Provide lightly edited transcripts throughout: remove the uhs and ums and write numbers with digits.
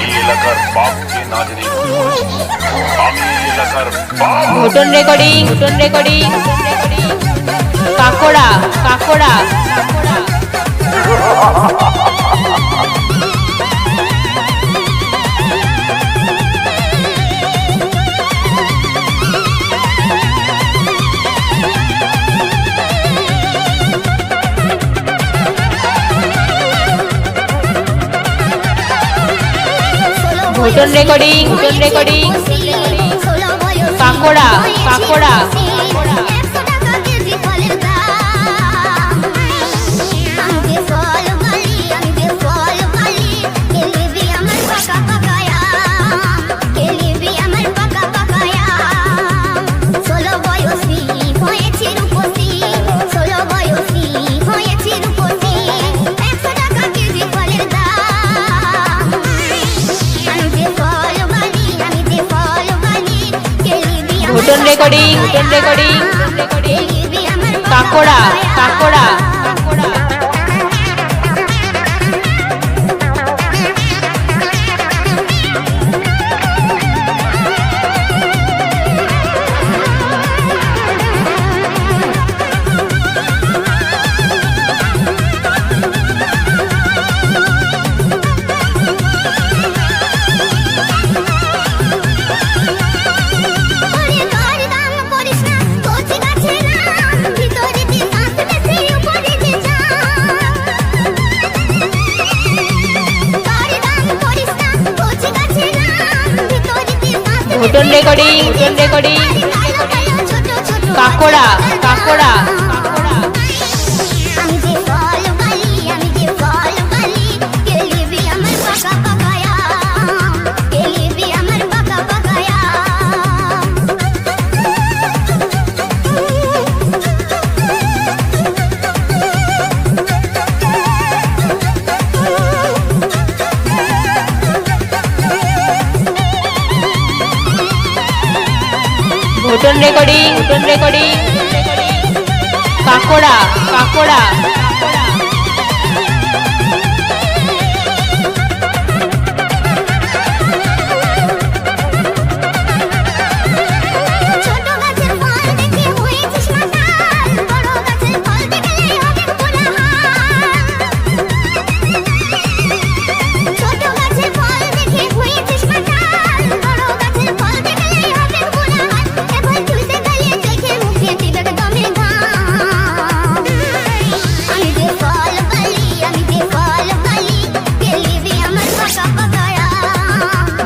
এই এলাকার বাপকে নাজনীন করেছিস। আমি এই এলাকার বাপ। ভোটন রেকর্ডিং কাকড়া কাকড়া ভোটন রেকর্ডিং কাকড়া কাকড়া ভোটন রেকর্ডিং কাকড়া কাকড়া ভোটন রেকর্ডিং কাকড়া কাকড়া ভোটন রেকর্ডিং কাকড়া কাকড়া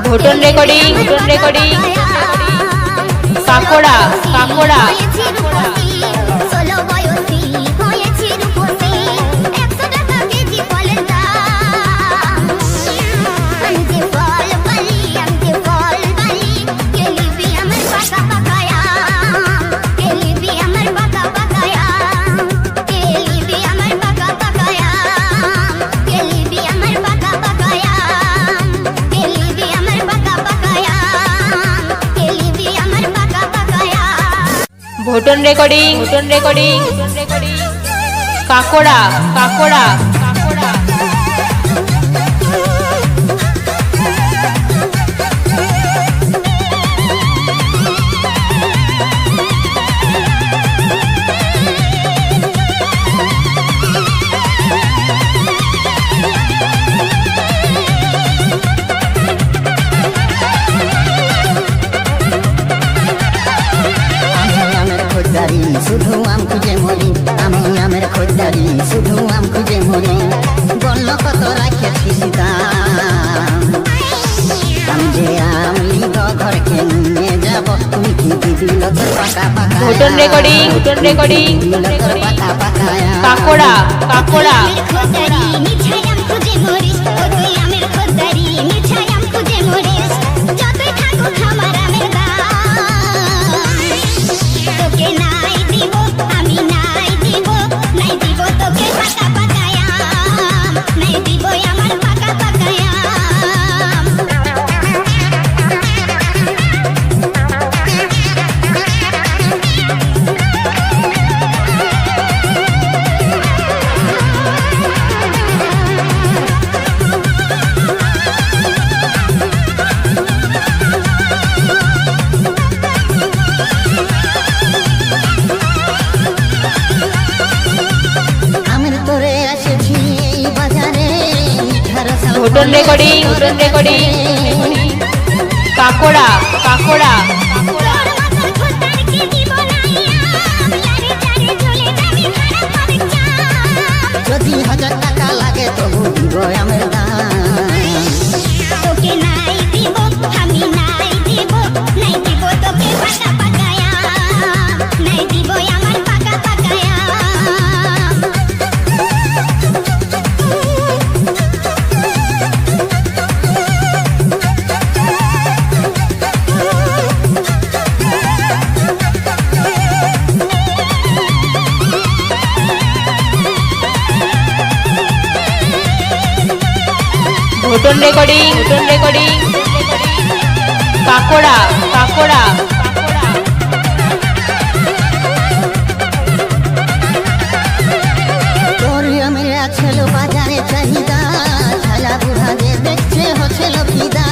ভোটন রেকর্ডিং কাকড়া কাকড়া ভোটন রেকর্ডিং কাকড়া কাকড়া শুধু আম খুঁজে মরি আমি আমের খোঁজদারি শুধু আম খুঁজে মরি বলল কত রাখেছিস দাম আমি যে আম লিব ঘরকে নিয়ে যাব তুমি কি দিবি তোর পাকা পাকা ভোটন রেকর্ডিং পাকা পাকা কাকড়া কাকড়া ভুটন রেকর্ডিং কাকড়া কাকড়া যদি 1000 টাকা লাগে তবু দিব আমের দাম তোকে নাই দিব আমি নাই দিব নাই দিব তোকে পাকা পাকায়া নাই দিব আমার পাকা পাকায়া ভুটন রেকর্ডিং কাকড়া কাকড়া তোর আমের ছিল বাজারে চাহিদা ছালা বুড়া যে দেখছে হচ্ছিল ফিদা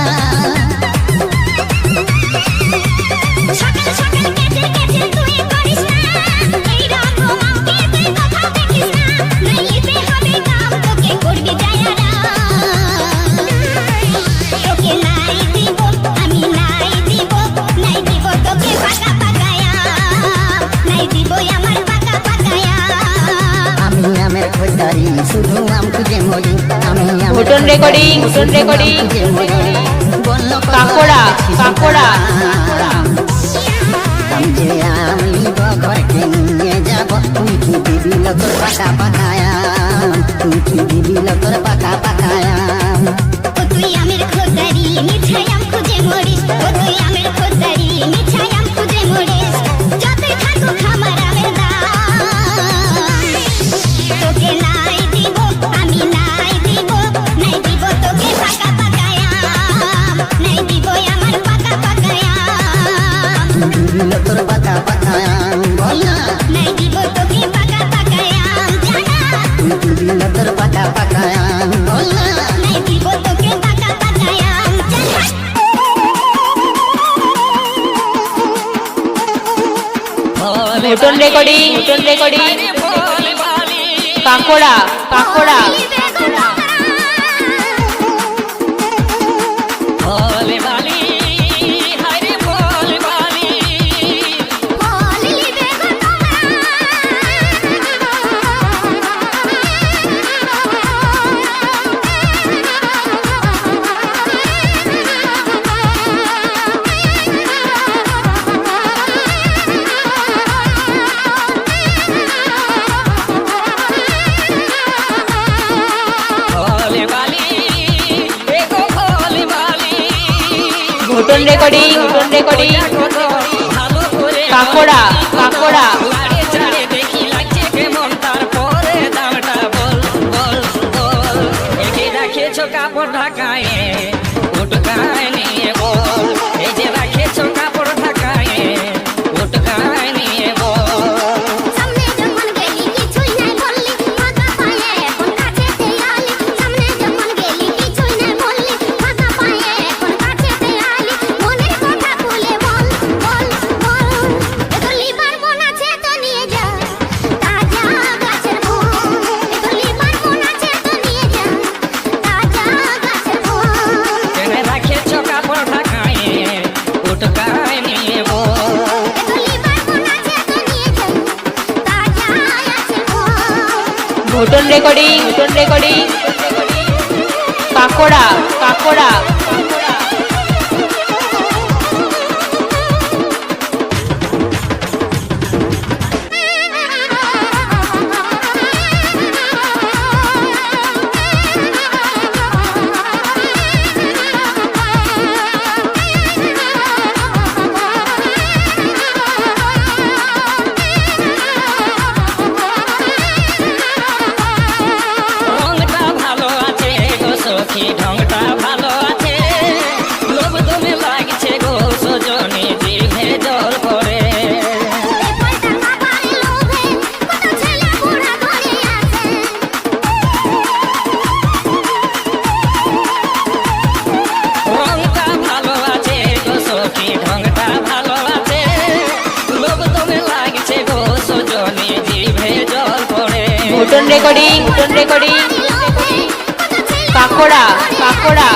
সকাল সকাল কেটে কেটে তুই করিস না এই রকম আমাকে তুই কথা দেখিস না নাইতে হবে কাম তোকে করবি যায়ারা তোকে নাই দিব আমি নাই দিব তোকে পাকা পাকায়া নাই দিব আমার পাকা পাকায়া আমি আমের খোঁজারি শুধু আম খুঁজে মরি আমি ভুটন রেকর্ডিং খুঁজে মরি বললো কাকড়া কাকড়া আমি যে আম লিব ঘরকে নিয়ে যাব তুই কি দিবি তোর পাকা পাকায়া তুই কি দিবি তোর পাকা পাকায়া ও তুই আমের খোঁজারি মিঠাই আম খুঁজে মরিস ও তুই আমের খোঁজারি মিঠাই আম খুঁজে মরিস যতই থাকুক আমার আমের দাম তোকে নাই দিব আমি নাই দিব তোকে পাকা পাকায়া নাই দিব আমার পাকা পাকায়া দিবি তোর পাকা পাকায়া বল না নাই দিব তোকে পাকা পাকায়া জানা তুই দিবি তোর পাকা পাকায়া বল না নাই দিব তোকে পাকা পাকায়া জানা ভুটন রেকর্ডিং কাকড়া কাকড়া ভুটন রেকর্ডিং কাকড়া কাকড়া কাপড় ঢাকায় উটকায় নিয়ে বল এই যে রাখেছ কাপড় ঢাকায় উটকায় নিয়ে বল সামনে যখন গেলি কিছুই নাই বললি ফাঁকা পায়ে এখন কাছেতে আলি সামনে যখন গেলি কিছুই নাই বললি ফাঁকা পায়ে এখন কাছেতে আলি মনের কথা খুলে বল এত লিবার মন আছে তো নিয়ে যা তাজা গাছের ফুল এত লিবার মন আছে তো নিয়ে যা তাজা গাছের ফুল কেনে রাখেছ কাপড় ঢাকায় উটকায় নিয়ে বল এত লিবার মন আছে তো নিয়ে যা তাজা গাছের ফুল ভুটন রেকর্ডিং কাকড়া কাকড়া রংটা ভালো আছে গো সখী ঢংটা ভালো আছে লোভ তুমি লাগছে গো সজনী জিভে জল পড়ে রংটা ভালো আছে গো সখী ঢংটা ভালো আছে লোভ তুমি লাগছে গো সজনী জিভে জল পড়ে ভুটন রেকর্ডিং কত ছেলে কাকড়া কাকড়া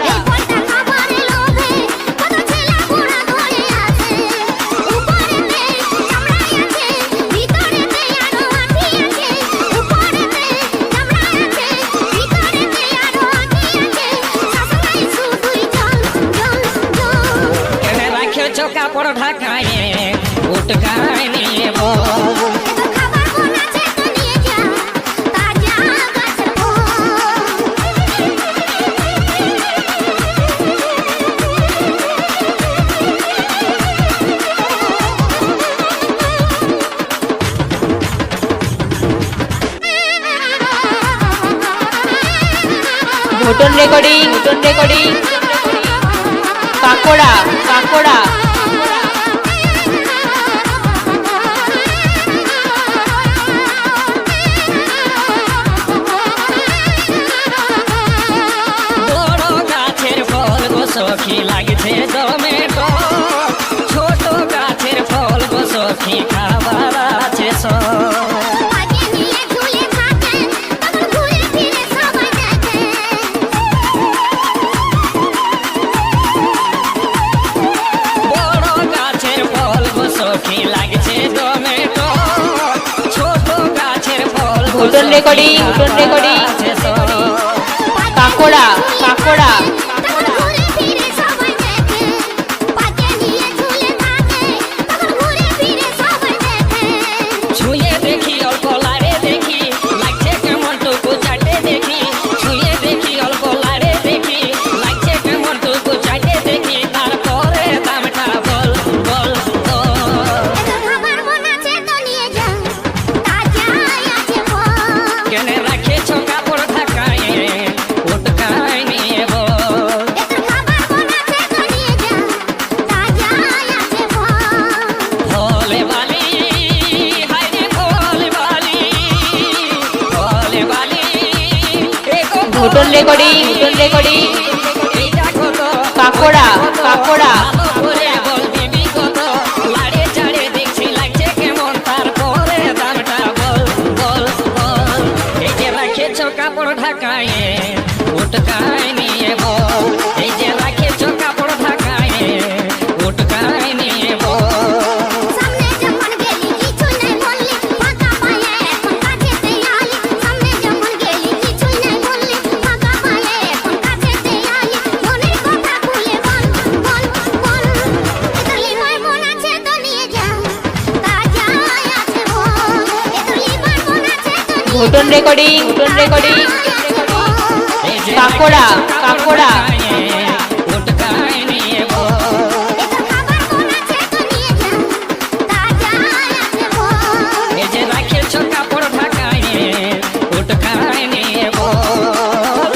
এই ফলটা খাবারের লোভে কত ছেলে বুড়া ধরে আছে উপরেতে চামড়ায় আছে ভিতরেতে আরো আঁটি আছে উপরেতে চামড়ায় আছে ভিতরেতে আরো আঁটি আছে শাসনাই শুধুই জল জল জল কেনে রাখেছো কাপড় ঢাকায় উটকায় নিয়ে বউ এত খাবার বানাচ্ছে তো নিয়ে যা তাজা গাছের ফল ভোটন রেকর্ডিং কাকড়া কাকড়া বড় গাছের ফল গো সখী লাগছে টমেটো ছোট গাছের ফল গো সখী খাবার আছে সব আগে নিয়ে ঝুলে থাকে তখন ঘুরে ফিরে সবাই দেখে বড় গাছের ফল গো সখী লাগছে টমেটো ছোট গাছের ফল গো ভোটন সখী রেকর্ডিং খাবার আছে সব কাকড়া কাকড়া তখন ঘুরে ফিরে সবাই দেখে পাকে নিয়ে ঝুলে থাকে তখন ঘুরে ফিরে সবাই দেখে ছুঁয়ে দেখি অল্প লারে দেখি লাগছে কেমন টুকু চাটে দেখি ছুঁয়ে দেখি অল্প লারে দেখি লাগছে কেমন টুকু চাটে দেখি তারপরে দামটা বল বল বল এত খাবার বানাচ্ছে তো নিয়ে যা তাজা আছে ফল কেনে রাখেছো কাপড় ঢাকায় উটকায় নিয়ে বল এত খাবার বানাচ্ছে তো নিয়ে যা তাজা আছে ফল ভোলে বালি হায়রে ভোলে বালি এগো ভোটন রেকর্ডিং এইটা কত কাকড়া কাকড়া ভালো করে বলবি বিগত লাড়ে চাড়ে দেখছি লাগছে কেমন তারপরে দামটা বল বল বল এই যে রাখেছো কাপড় ঢাকায় উটকায় নিয়ে বল এই যে রাখেছো কাপড় ঢাকায় উটকায় নিয়ে বল সামনে যখন গেলি কিছুই নাই বললি ফাঁকা পায়ে এখন কাছেতে আলি সামনে যখন গেলি কিছুই নাই বললি ফাঁকা পায়ে এখন কাছেতে আলি মনের কথা খুলে বল বল বল এত লিভার মন আছে তো নিয়ে যা তাজা আছে বল এত লিভার মন আছে তো নিয়ে ভোটন রেকর্ডিং এই যে কাকড়া, রাখেছো কাপড় কাকড়া। ঢাকায়, উটকায় নিয়ে বল এত খাবার মন আছে তো নিয়ে যা তাজা আছে বল এই যে রাখেছো কাপড় ঢাকায় উটকায় নিয়ে বল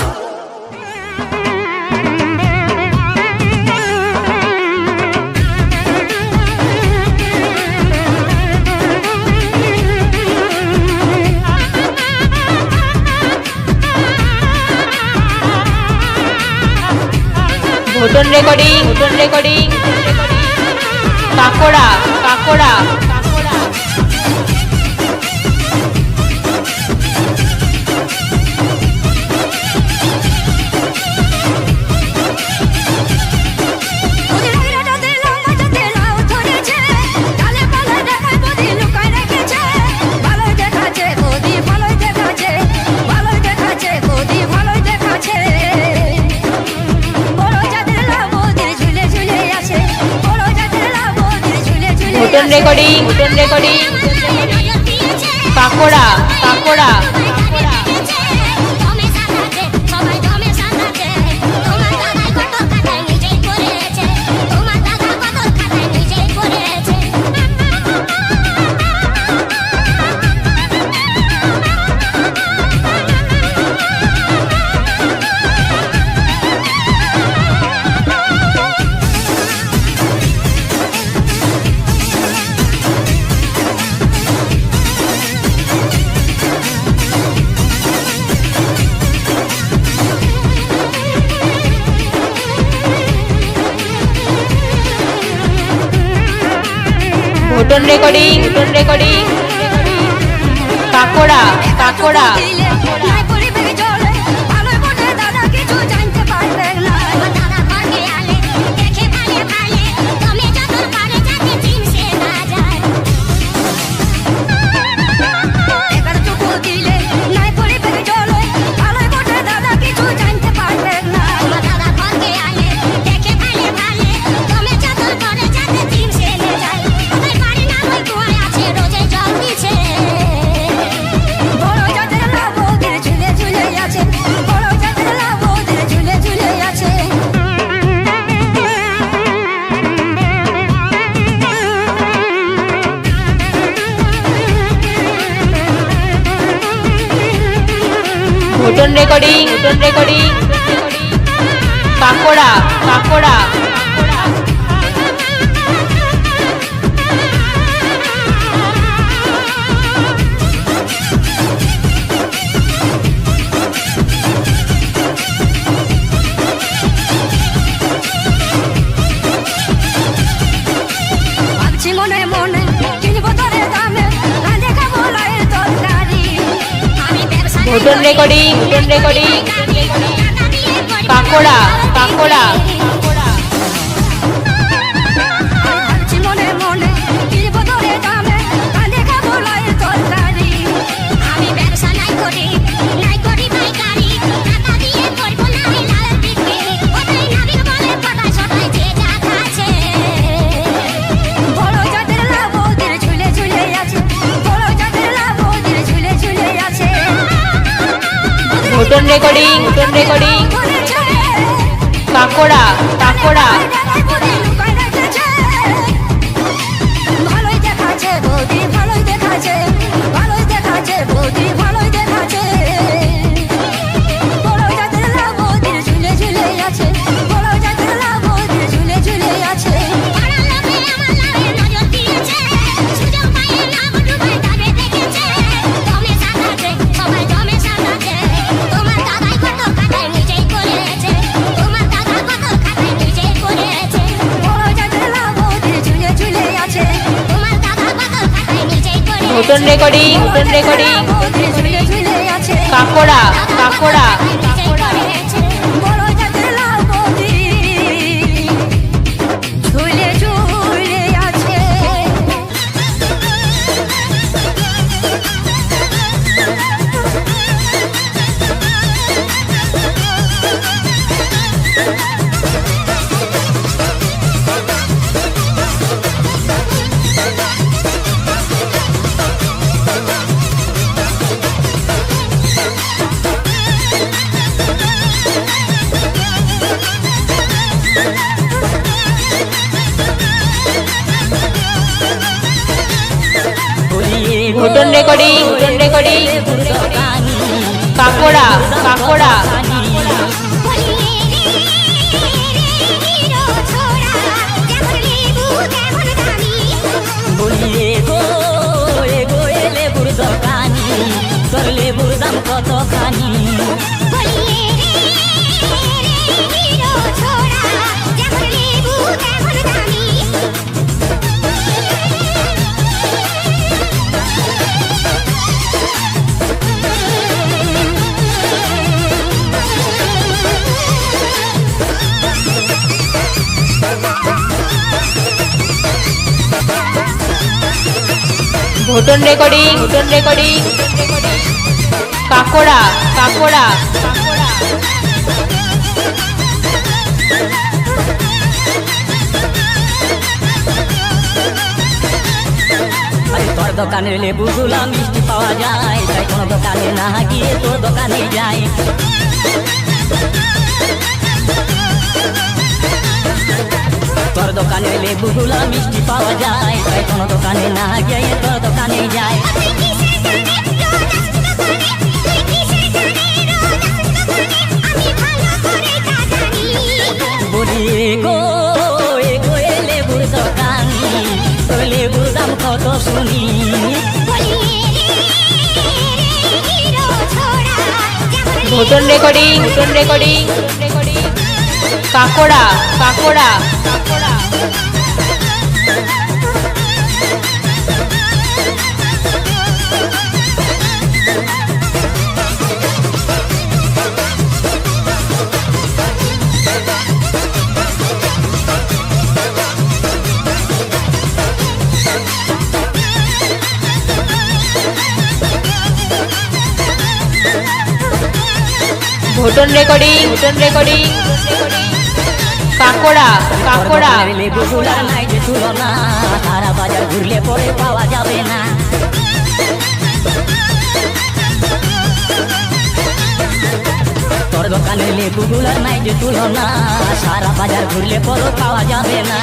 ভোটন রেকর্ডিং কাকড়া কাকড়া ভোটন রেকর্ডিং কাকড়া কাকড়া ভোটন রেকর্ডিং কাকড়া কাকড়া ভোটন রেকর্ডিং কাকড়া কাকড়া ভাবছি মনে মনে কিনবো তোরে দামে না দেখা বলাই তরকারি আমি ব্যবসা ভোটন রেকর্ডিং কাকড়া কাকড়া ভাবছি মনে মনে কিনবো তোরে দামে না দেখা বলাই তরকারি আমি ব্যবসা নাই করি পাইকারি টাকা দিয়ে করবো না আমি লাল বিক্রি ওটাই নাবিক বলে পাতা সবাই যে যা খাচ্ছে বড় জাতের লাভ ওদের ঝুলে ঝুলে আছে বড় জাতের লাভ ওদের ঝুলে ঝুলে আছে ভোটন রেকর্ডিং কাকড়া কাকড়া ভালোই দেখাচ্ছে বৌদি ভালোই দেখাচ্ছে বৌদি ভালোই দেখাচ্ছে বড় জাতের লাভ ওদের ঝুলে ঝুলে আছে বড় জাতের লাভ ওদের ঝুলে ঝুলে আছে পাড়ার লোকে আমার লাভে নজর দিয়েছে সুযোগ পাইয়ে লাভ ডুবাই তাকে দেখেছে দমে সাজাচ্ছে সবাই দমে সাজাচ্ছে তোমার দাদাই কত খাতায় নিজেই করেছে বড় জাতের লাভ ওদের ঝুলে ঝুলে আছে তোমার দাদা কত খাতায় নিজেই করেছে ভোটন রেকর্ডিং ওদের ঝুলে ঝুলে আছে কাকড়া কাকড়া নিজেই করেছে বড় জাতের লাভ ওদের ঝুলে ঝুলে আছে ভোটন রেকর্ডিং কাকড়া কাকড়া বলিয়ে গো এলে বুড় দোকানি তোর লেবুর দাম কতখানি ভোটন রেকর্ডিং কাকড়া কাকড়া আরে তোর দোকানের লেবুগুলা মিষ্টি পাওয়া যায় তাই কোনো দোকানে না গিয়ে তোর দোকানে যাই তোর দোকানের লেবুগুলা মিষ্টি পাওয়া যায় তাই কোনো দোকানে না গিয়ে তোর দোকানে যাই বলি গো এ লেবুর দোকানি তোর লেবুর দাম কত শুনি ভোটন রেকর্ডিং কাকড়া কাকড়া ভোটন রেকর্ডিং কাকড়া কাকড়া লেবুগুলার নাই যে তুলনা সারা বাজার ঘুরলে পরে পাওয়া যাবে না তোর দোকানে লেবুগুলার নাই যে তুলনা সারা বাজার ঘুরলে পরে পাওয়া যাবে না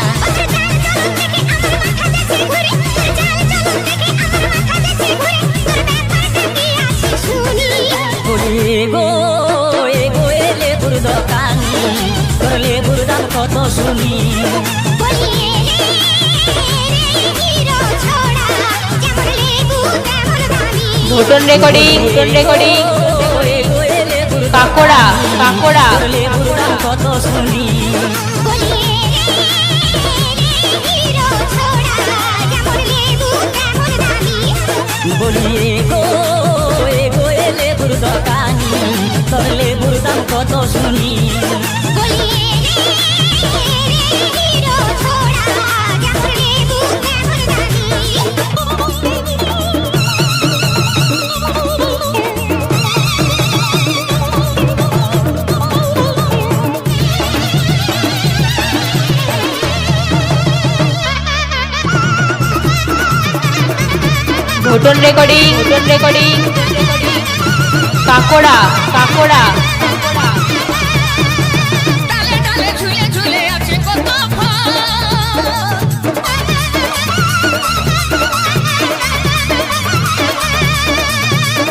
বলি গো দোকানি তোর লেবুর দাম কত শুনি বলিয়ে রে হিরো ছোড়া যেমন লেবু তেমন দামি ভোটন রেকর্ডিং ওরে ওরে লেবুর কাকড়া কাকড়া তোর লেবুর দাম কত শুনি বলিয়ে রে হিরো ছোড়া যেমন লেবু তেমন দামি বলিয়ে গো এ লেবুর দোকানি তোর লেবুর দাম কত শুনি বলিয়ে রে হিরো ছোড়া যেমন লেবু তেমন দামি ভোটন রেকর্ডিং কাকড়া কাকড়া ডালে ডালে ঝুলে ঝুলে আছে কত ফল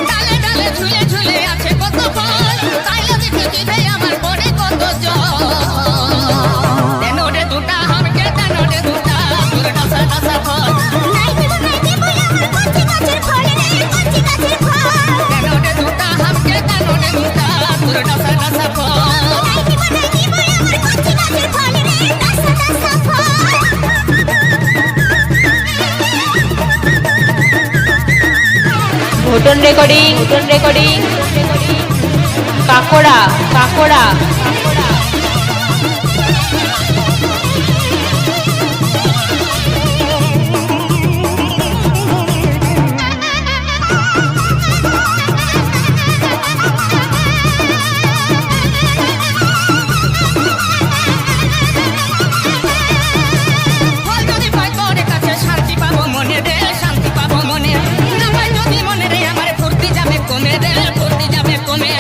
ডালে ডালে ঝুলে ঝুলে আছে কত ফল তাইলে দেখে জিভে আমার পড়ে কত জল তেনোরে দুটা হামকে তেনোরে দুটা তোর ডাসা ডাসা ফল নাই দেব আমার কচি গাছের ফল রে কচি গাছের ফল তেনোরে দুটা হামকে তেনোরে দুটা তোর ডাসা ডাসা ফল নাই দেব আমার কচি গাছের ফল রে ডাসা ডাসা ফল ভোটন রেকর্ডিং কাকড়া কাকড়া ফল যদি পাই তোর কাছে শান্তি পাবো মনে রে শান্তি পাবো মনে না পাই যদি মনে রে আমার ফুর্তি যাবে কমে রে ফুর্তি যাবে কমে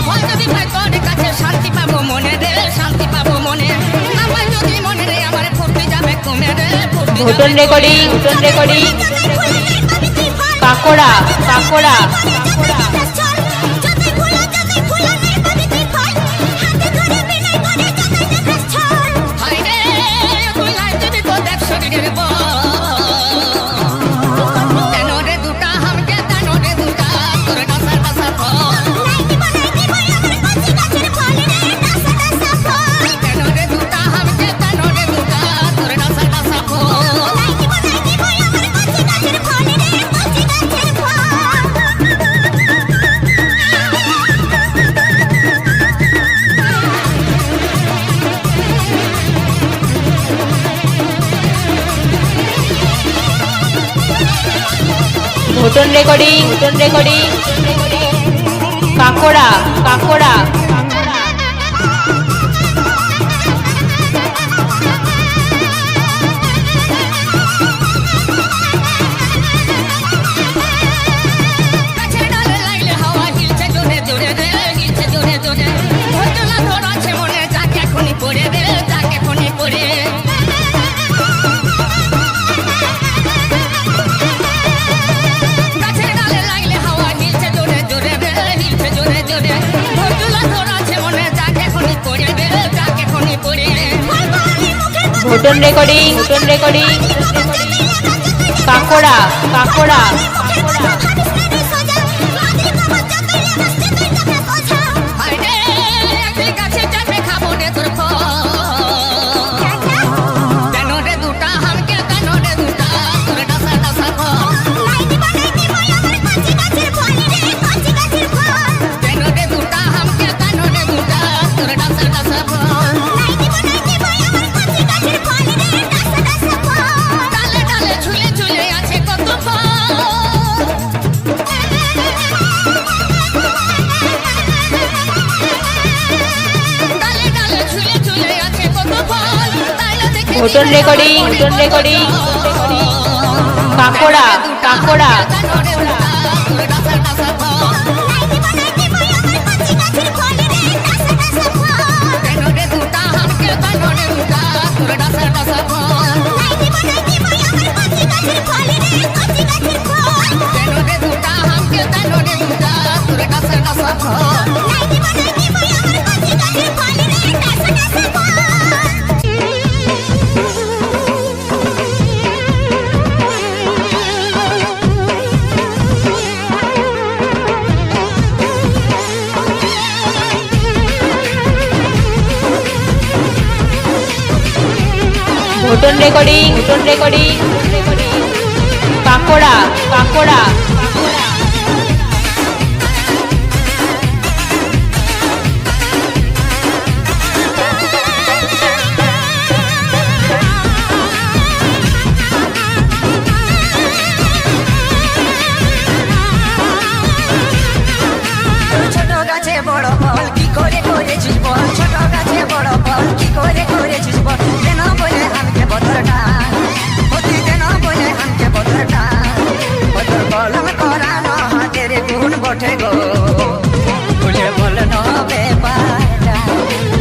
ফল যদি পাই তোর কাছে শান্তি পাবো মনে রে শান্তি পাবো মনে না পাই যদি মনে রে আমার ফুর্তি যাবে কমে রে ফুর্তি ভোটন রেকর্ডিং কাকড়া কাকড়া যতই ফুলো নাই পাবি তুই ফল হাতে ধরে বিলাই করে যতই দেখাস ছল হাই রে তুই লাই যদি তো দেখ শরীরের বল তেনোরে দুটা হামকে তেনোরে দুটা তোর ডাসা ডাসা ফল নাই দেব আমার কচি গাছের ফল রে ডাসা ডাসা ফল তেনোরে দুটা হামকে তেনোরে দুটা তোর ডাসা ডাসা ফল নাই দেব আমার কচি গাছের ফল রে কচি গাছের ফল ভোটন রেকর্ডিং কাকড়া কাকড়া গাছের ডালে লাইলে হাওয়া হিলছে জোরে জোরে রে হিলছে জোরে জোরে ভোজলা তোর আছে মনে যাকে এখনই পড়ে রে যাকে এখনই পড়ে গাছের ডালে লাইলে হাওয়া হিলছে জোরে জোরে রে হিলছে জোরে জোরে ভোজলা তোর আছে মনে যাকে এখনই পড়ে রে যাকে এখনই পড়ে ভোটন রেকর্ডিং কাকড়া কাকড়া হায় রে একদিন গাছে চাপে খাবো রে তোর ফল তেনোরে দুটা হামকে তেনোরে দুটা তোর ডাসা ডাসা ফল তেনোরে দুটা হামকে তেনোরে দুটা তোর ডাসা ডাসা ফল ডালে ডালে ঝুলে ঝুলে আছে কত ফল ডালে ডালে ঝুলে ঝুলে আছে কত ফল তাইলে দেখে ভোটন রেকর্ডিং কাকড়া কাকড়া তেনোরে দুটা তোর ডাসা ডাসা ফল তেনোরে দুটা হামকে তেনোরে দুটা তোর ডাসা ডাসা ফল তেনোরে দুটা ফল নাইটি বই আমার কাছে কাছে ফল রে টাসা টাসা ফল ভোটন রেকর্ডিং কাঁকড়া কাঁকড়া ছোট গাছে বড় ফল কি করে করেছিস বল ছোট গাছে বড় ফল কি করে করেছিস বল কেন বলে আমাকে বদরটা অতি কেন বলে আমাকে বদরটা বদর কলম করানো হাতের গুণ বটে গো খুলে বল নবে পাটা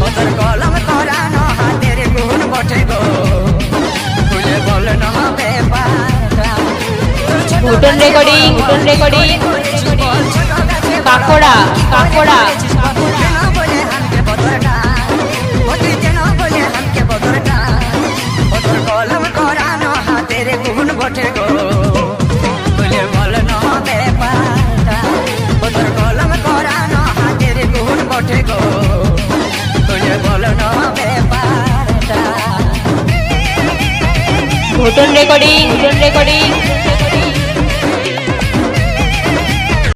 বদর কলম করানো হাতের গুণ বটে গো খুলে বল নবে পাটা ভোটন রেকর্ডিং কাঁকড়া কাঁকড়া কেন বলে আমাকে বদরটা অতি কেন বলে আমাকে বদরটা বদর কলম করানো হাতের গুণ বটে গো বলে বল নবে পাটা বদর কলম করানো হাতের গুণ বটে গো বলে বল নবে পাটা ভোটন রেকর্ডিং